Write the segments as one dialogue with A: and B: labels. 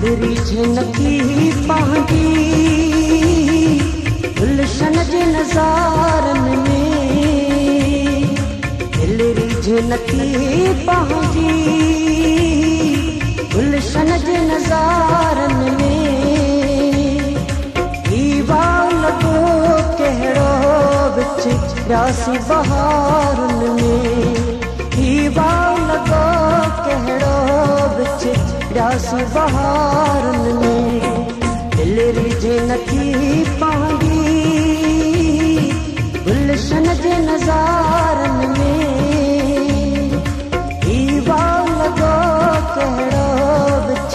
A: मेरी झनकी पांगी गुलशन जे नज़ारन में, मेरी झनकी पांगी गुलशन जे नज़ारन में, दीवार लगो कहिड़ो बिच रासी बहारन में, दीवार लगो कहिड़ो बिच रासी बहारन में, दिलरी झनकी पांगी गुलशन जे नज़ारन में, दीवार लगो कहिड़ो बिच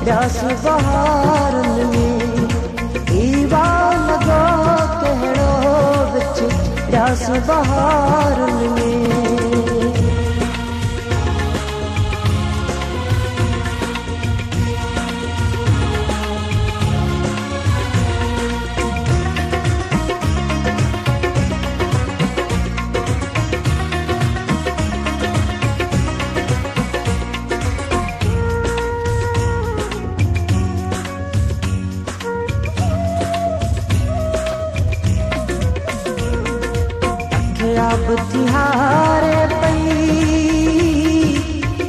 A: रासी बहारन में, दीवार लगो कहिड़ो बिच रासी बहारन में। अब तिहारे पई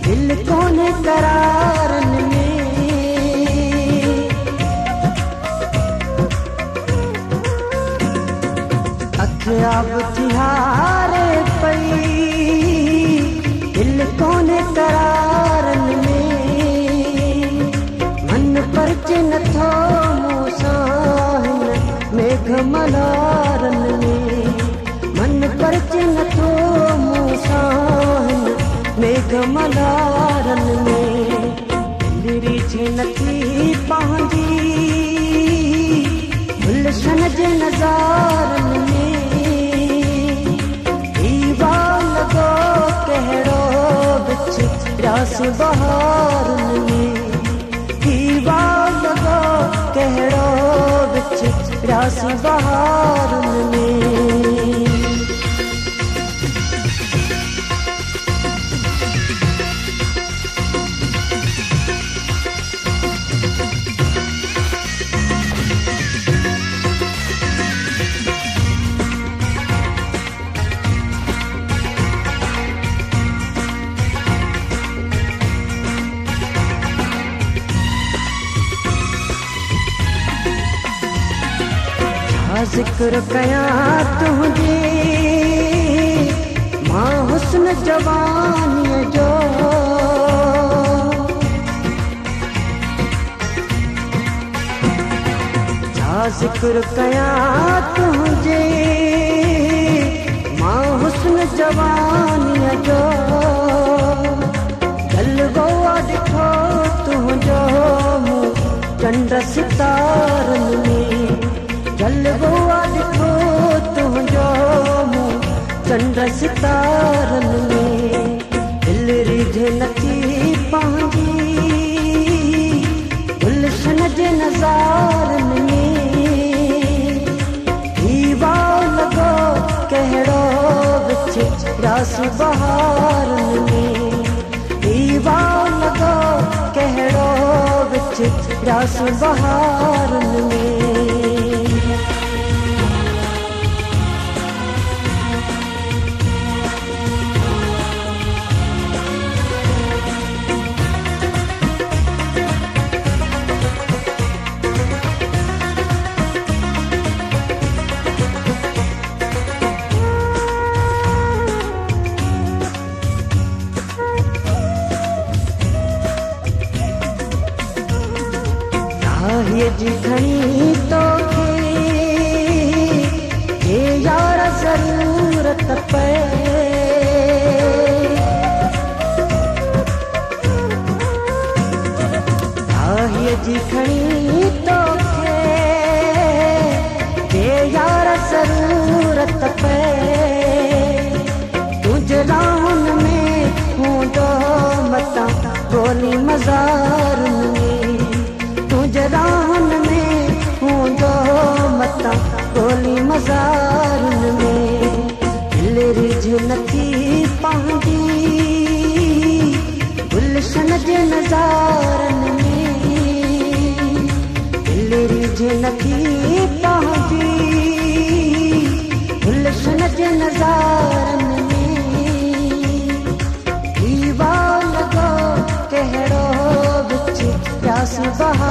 A: दिल कोने करारन में, अब तिहारे पई दिल कोने करारन में, मन परचे नथो मूंसां मेघ मल्हारन में, मन परचे नथो मूंसां मेघ मल्हारन में, दिलरी झनकी पांगी गुलशन जे नज़ारन में, दीवार लगो कहिड़ो बिच रासी बहारन में, दीवार लगो कहिड़ो बिच रासी बहारन में। ज़िक्र कयां तुंहिंजे मां हुस्न जवानीअ जो, छा ज़िक्र कयां तुंहिंजे मां हुस्न जवानीअ जो, जलवो ॾिठो तुंहिंजो मूं चंड सितारन में, जलवो ॾिठो तुंहिंजो मूं चंड सितारन में, दिलरी झनकी पांगी गुलशन जे नज़ारन में, दीवार लगो कहिड़ो बिच रासी बहारन में, दीवार लगो कहिड़ो बिच रासी बहारन में। जी खणी तोखे हे यार ज़रूरत पए, जी खणी तोखे हे यार ज़रूरत पए, तुंहिंजे राहुन में हूंदो मतां ॻोल्ही मज़ारन में, तुंहिंजे राहुन में मुझे नथी पहुंची गुलशन जे नज़ारन में दीवा लगो कहिड़ो विच प्यास बहा